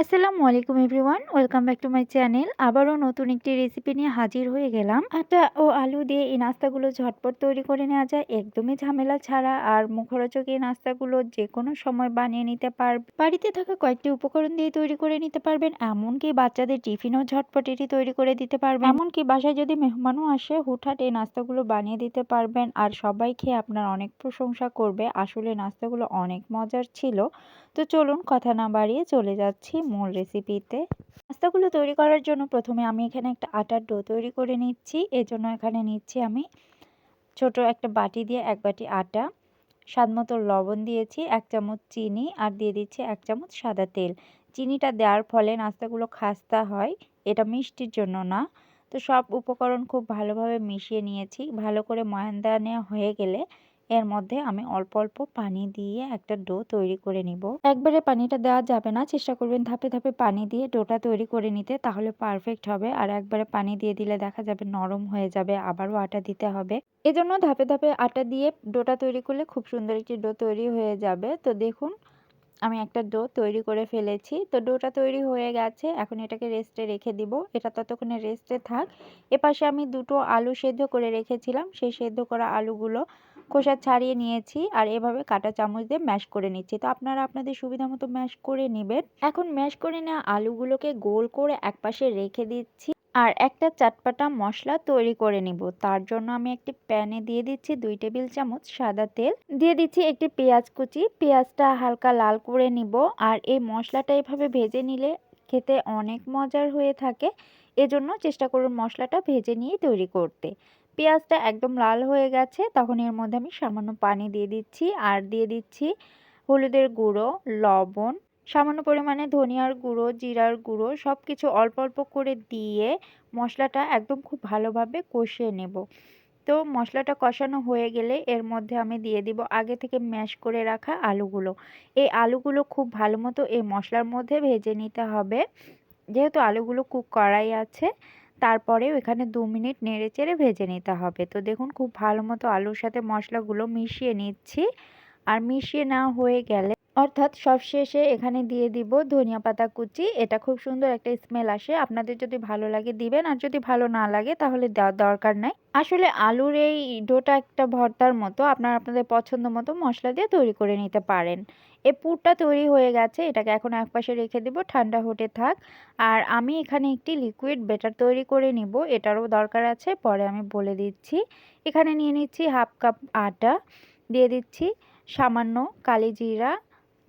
আসসালামু আলাইকুম everyone, welcome back to my channel. আবারও নতুন একটি রেসিপি নিয়ে হাজির হয়ে গেলাম। আটা ও আলু দিয়ে এই নাস্তাগুলো ঝটপট তৈরি করে নেওয়া যায়, একদমই ঝামেলা ছাড়া। আর মুখরোচক এই নাস্তাগুলো যে কোনো সময় বানিয়ে নিতে পারবে। বাড়িতে থাকা কয়েকটি উপকরণ দিয়ে তৈরি করে নিতে পারবেন, এমনকি বাচ্চাদের টিফিনও ঝটপট এটি তৈরি করে দিতে পারবেন। এমনকি বাসায় যদি মেহমানও আসে, হুটহাট এই নাস্তাগুলো বানিয়ে দিতে পারবেন আর সবাই খেয়ে আপনার অনেক প্রশংসা করবে। আসলে নাস্তাগুলো অনেক মজার ছিল। তো চলুন কথা না বাড়িয়ে চলে যাচ্ছি মূল রেসিপিতে। নাস্তাগুলো তৈরি করার জন্য প্রথমে আমি এখানে একটা আটার ডো তৈরি করে নিচ্ছি। এজন্য এখানে নিচ্ছি আমি ছোট একটা বাটি দিয়ে 1 বাটি আটা, স্বাদমতো লবণ দিয়েছি, 1 চামচ চিনি আর দিয়ে দিচ্ছি 1 চামচ সাদা তেল। চিনিটা দেওয়ার ফলে নাস্তাগুলো খাস্তা হয়, এটা মিষ্টির জন্য না। তো সব উপকরণ খুব ভালোভাবে মিশিয়ে নিয়েছি। ভালো করে ময়ান দেওয়া নেওয়া হয়ে গেলে এর মধ্যে আমি অল্প অল্প পানি দিয়ে একটা ডো তৈরি করে নিব। একবারে পানিটা দেওয়া যাবে না, চেষ্টা করবেন ধাপে ধাপে পানি দিয়ে ডোটা তৈরি করে নিতে, তাহলে পারফেক্ট হবে। আর একবারে পানি দিয়ে দিলে দেখা যাবে নরম হয়ে যাবে, আবারও আটা দিতে হবে। এজন্য ধাপে ধাপে আটা দিয়ে ডোটা তৈরি করলে খুব সুন্দর একটি ডো তৈরি হয়ে যাবে। তো দেখুন, আমি একটা ডো তৈরি করে ফেলেছি। তো ডোটা তৈরি হয়ে গেছে, এখন এটাকে রেস্টে রেখে দিব। এটা ততক্ষণে রেস্টে থাক। এপাশে আমি দুটো আলু সেদ্ধ করে রেখেছিলাম, সেই সেদ্ধ করা আলুগুলো খোসা ছাড়িয়ে নিয়েছি আর এভাবে কাঁটা চামচ দিয়ে ম্যাশ করে নিচ্ছি। তো আপনারা আপনাদের সুবিধা মতো ম্যাশ করে নেবেন। এখন ম্যাশ করে নেওয়া আলুগুলোকে গোল করে একপাশে রেখে দিচ্ছি আর একটা চাটপাটা মশলা তৈরি করে নিব। তার জন্য আমি একটি প্যানে দিয়ে দিচ্ছি 2 টেবিল চামচ সাদা তেল, দিয়ে দিচ্ছি একটি পেঁয়াজ কুচি। পেঁয়াজটা হালকা লাল করে নিব। আর এই মশলাটা এভাবে ভেজে নিলে খেতে অনেক মজার হয়ে থাকে, এজন্য চেষ্টা করুন মশলাটা ভেজে নিয়ে তৈরি করতে। পেঁয়াজটা একদম লাল হয়ে গেছে, তখন এর মধ্যে আমি সামান্য পানি দিয়ে দিচ্ছি আর দিয়ে দিচ্ছি হলুদের গুঁড়ো, লবণ, সামান্য পরিমাণে ধনিয়ার গুঁড়ো, জিরার গুঁড়ো, সব কিছু অল্প অল্প করে দিয়ে মশলাটা একদম খুব ভালোভাবে কষিয়ে নেব। তো মশলাটা কষানো হয়ে গেলে এর মধ্যে আমি দিয়ে দিব আগে থেকে ম্যাশ করে রাখা আলুগুলো। এই আলুগুলো খুব ভালো মতো এই মশলার মধ্যে ভেজে নিতে হবে। যেহেতু আলুগুলো কুক করাই আছে, তারপরেও এখানে 2 মিনিট নেড়েচেড়ে ভেজে নিতে হবে। তো দেখুন, খুব ভালো মতো আলুর সাথে মশলাগুলো মিশিয়ে নিচ্ছি। আর মিশিয়ে নেওয়া হয়ে গেলে অর্থাৎ সবশেষে এখানে দিয়ে দিব ধনিয়া পাতা কুচি। এটা খুব সুন্দর একটা স্মেল আসে, আপনাদের যদি ভালো লাগে দিবেন, আর যদি ভালো না লাগে তাহলে দেওয়ার দরকার নাই। আসলে আলুর এই ডোটা একটা ভর্তার মতো, আপনারা আপনাদের পছন্দ মতো মশলা দিয়ে তৈরি করে নিতে পারেন। এই পুরটা তৈরি হয়ে গেছে, এটাকে এখন একপাশে রেখে দিব, ঠান্ডা হতে থাক। আর আমি এখানে একটি লিকুইড ব্যাটার তৈরি করে নিব, এটারও দরকার আছে, পরে আমি বলে দিচ্ছি। এখানে নিয়ে নিচ্ছি 1/2 কাপ আটা, দিয়ে দিচ্ছি সামান্য কালিজিরা,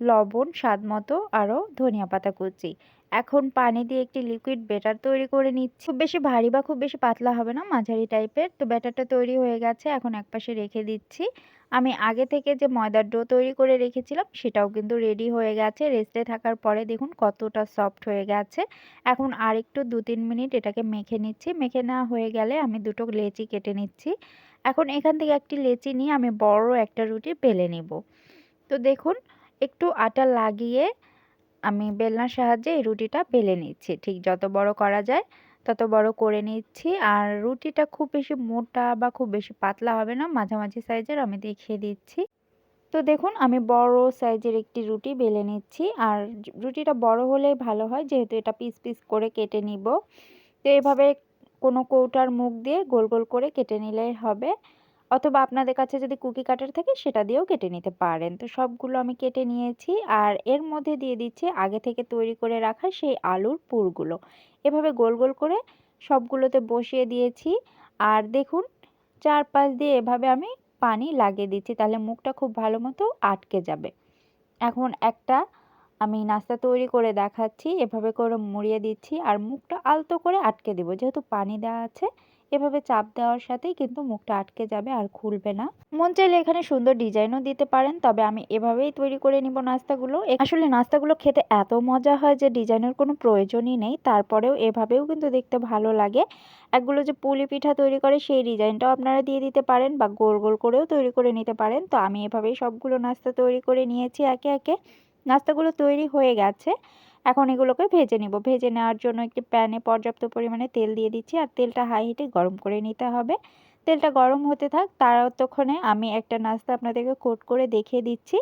লবণ স্বাদ মতো, আরও ধনিয়া পাতা কুচি। এখন পানি দিয়ে একটি লিকুইড ব্যাটার তৈরি করে নিচ্ছি। খুব বেশি ভারী বা খুব বেশি পাতলা হবে না, মাঝারি টাইপের। তো ব্যাটারটা তৈরি হয়ে গেছে, এখন একপাশে রেখে দিচ্ছি। আমি আগে থেকে যে ময়দার ডো তৈরি করে রেখেছিলাম সেটাও কিন্তু রেডি হয়ে গেছে। রেস্টে থাকার পরে দেখুন কতটা সফট হয়ে গেছে। এখন আরেকটু 2-3 মিনিট এটাকে মেখে নিচ্ছি। মেখে নেওয়া হয়ে গেলে আমি দুটো লেচি কেটে নিচ্ছি। এখন এখান থেকে একটি লেচি নিয়ে আমি বড় একটা রুটি বেলে নিব। তো দেখুন, একটু আটা লাগিয়ে আমি বেলনার সাহায্যে এই রুটিটা বেলে নিচ্ছি। ঠিক যত বড় করা যায় তত বড় করে নিচ্ছি। আর রুটিটা খুব বেশি মোটা বা খুব বেশি পাতলা হবে না, মাঝামাঝি সাইজের আমি দেখিয়ে দিচ্ছি। তো দেখুন, আমি বড় সাইজের একটি রুটি বেলে নিচ্ছি। আর রুটিটা বড় হলেই ভালো হয়, যেহেতু এটা পিস পিস করে কেটে নিব। তো এভাবে কোনো কৌটার মুখ দিয়ে গোল গোল করে কেটে নিলেই হবে, অথবা আপনাদের কাছে যদি কুকি কাটার থাকে সেটা দিয়েও কেটে নিতে পারেন। তো সবগুলো আমি কেটে নিয়েছি আর এর মধ্যে দিয়ে দিচ্ছি আগে থেকে তৈরি করে রাখা সেই আলুর পুরগুলো। এভাবে গোল গোল করে সবগুলোতে বসিয়ে দিয়েছি। আর দেখুন, চারপাশ দিয়ে এভাবে আমি পানি লাগিয়ে দিচ্ছি, তাহলে মুখটা খুব ভালো মতো আটকে যাবে। এখন একটা আমি নাস্তা তৈরি করে দেখাচ্ছি, এভাবে করে মুড়িয়ে দিচ্ছি আর মুখটা আলতো করে আটকে দিব। যেহেতু পানি দেওয়া আছে, এভাবে চাপ দেওয়ার সাথেই কিন্তু মুখটা আটকে যাবে আর খুলবে না। মন চাইলে এখানে সুন্দর ডিজাইনও দিতে পারেন, তবে আমি এভাবেই তৈরি করে নিব নাস্তাগুলো। আসলে নাস্তাগুলো খেতে এত মজা হয় যে ডিজাইনের কোনো প্রয়োজনই নেই, তারপরেও এভাবেও কিন্তু দেখতে ভালো লাগে। একগুলো যে পুলি পিঠা তৈরি করে সেই ডিজাইনটাও আপনারা দিয়ে দিতে পারেন বা গোল গোল করেও তৈরি করে নিতে পারেন। তো আমি এভাবেই সবগুলো নাস্তা তৈরি করে নিয়েছি একে একে। নাস্তাগুলো তৈরি হয়ে গেছে, এখন এগুলোকে ভেজে নিব। ভেজে নেওয়ার জন্য একটি প্যানে পর্যাপ্ত পরিমাণে তেল দিয়ে দিচ্ছি আর তেলটা হাই হিটে গরম করে নিতে হবে। তেলটা গরম হতে থাক, ততক্ষণে আমি একটা নাস্তা আপনাদেরকে কোট করে দেখিয়ে দিচ্ছি।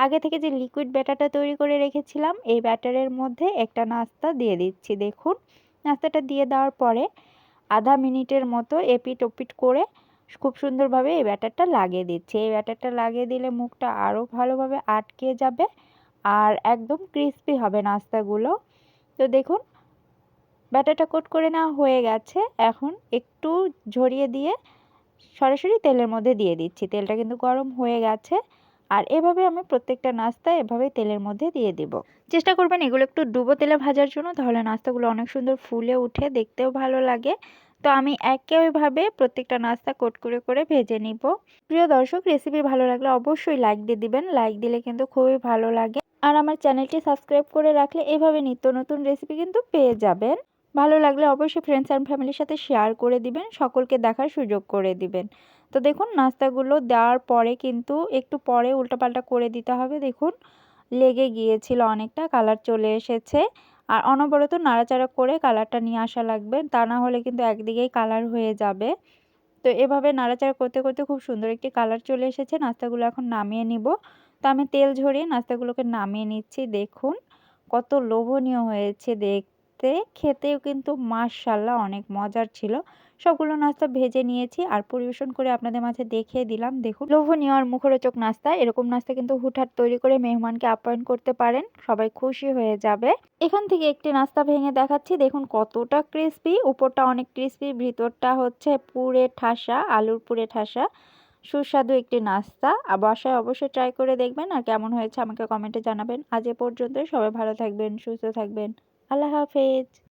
আগে থেকে যে লিকুইড ব্যাটারটা তৈরি করে রেখেছিলাম, এই ব্যাটারের মধ্যে একটা নাস্তা দিয়ে দিচ্ছি। দেখুন, নাস্তাটা দিয়ে দেওয়ার পরে আধা মিনিটের মতো এপিট ওপিট করে খুব সুন্দরভাবে এই ব্যাটারটা লাগিয়ে দিচ্ছি। এই ব্যাটারটা লাগিয়ে দিলে মুখটা আরও ভালোভাবে আটকে যাবে আর একদম ক্রিস্পি হবে নাস্তাগুলো। তো দেখুন, ব্যাটারটা কোট করে নেওয়া হয়ে গেছে। এখন একটু ঝরিয়ে দিয়ে সরাসরি তেলের মধ্যে দিয়ে দিচ্ছি। তেলটা কিন্তু গরম হয়ে গেছে। আর এভাবে আমি প্রত্যেকটা নাস্তা এভাবেই তেলের মধ্যে দিয়ে দিব। চেষ্টা করবেন এগুলো একটু ডুবো তেলে ভাজার জন্য, তাহলে নাস্তাগুলো অনেক সুন্দর ফুলে উঠে দেখতেও ভালো লাগে। তো আমি একইভাবে প্রত্যেকটা নাস্তা কোট করে করে ভেজে নিব। প্রিয় দর্শক, রেসিপি ভালো লাগলে অবশ্যই লাইক দিয়ে দিবেন। লাইক দিলে কিন্তু খুবই ভালো লাগে। আর আমার চ্যানেলটি সাবস্ক্রাইব করে রাখলে এভাবে নিত্য নতুন রেসিপি কিন্তু পেয়ে যাবেন। ভালো লাগলে অবশ্যই ফ্রেন্ডস অ্যান্ড ফ্যামিলির সাথে শেয়ার করে দিবেন, সকলকে দেখার সুযোগ করে দিবেন। তো দেখুন, নাস্তাগুলো দেওয়ার পরে কিন্তু একটু পরে উল্টাপাল্টা করে দিতে হবে। দেখুন, লেগে গিয়েছিল অনেকটা, কালার চলে এসেছে। আর অনবরত নাড়াচাড়া করে কালারটা নিয়ে আসা লাগবে, তা না হলে কিন্তু একদিকেই কালার হয়ে যাবে। তো এভাবে নাড়াচাড়া করতে করতে খুব সুন্দর একটি কালার চলে এসেছে। নাস্তাগুলো এখন নামিয়ে নিব। তো আমি তেল ঝরিয়ে নাস্তাগুলোকে নামিয়ে নিচ্ছি। দেখুন কত লোভনীয় হয়েছে দেখতে, খেতেও কিন্তু মাশাআল্লাহ অনেক মজার ছিল। সবগুলো নাস্তা ভেজে নিয়েছি আর পরিবেশন করে আপনাদের মাঝে দেখিয়ে দিলাম। দেখুন, লোভনীয় আর মুখরোচক নাস্তা। এরকম নাস্তা কিন্তু হুটহাট তৈরি করে মেহমানকে আপ্যায়ন করতে পারেন, সবাই খুশি হয়ে যাবে। এখান থেকে একটি নাস্তা ভেঙে দেখাচ্ছি। দেখুন কতটা ক্রিস্পি, উপরটা অনেক ক্রিস্পি, ভিতরটা হচ্ছে পুরে ঠাসা, আলুর পুরে ঠাসা। সুস্বাদু একটি নাস্তা। বাসায় অবশ্যই ট্রাই করে দেখবেন আর কেমন হয়েছে আমাকে কমেন্টে জানাবেন। আজ এ পর্যন্তই। সবাই ভালো থাকবেন, সুস্থ থাকবেন। আল্লাহ হাফেজ।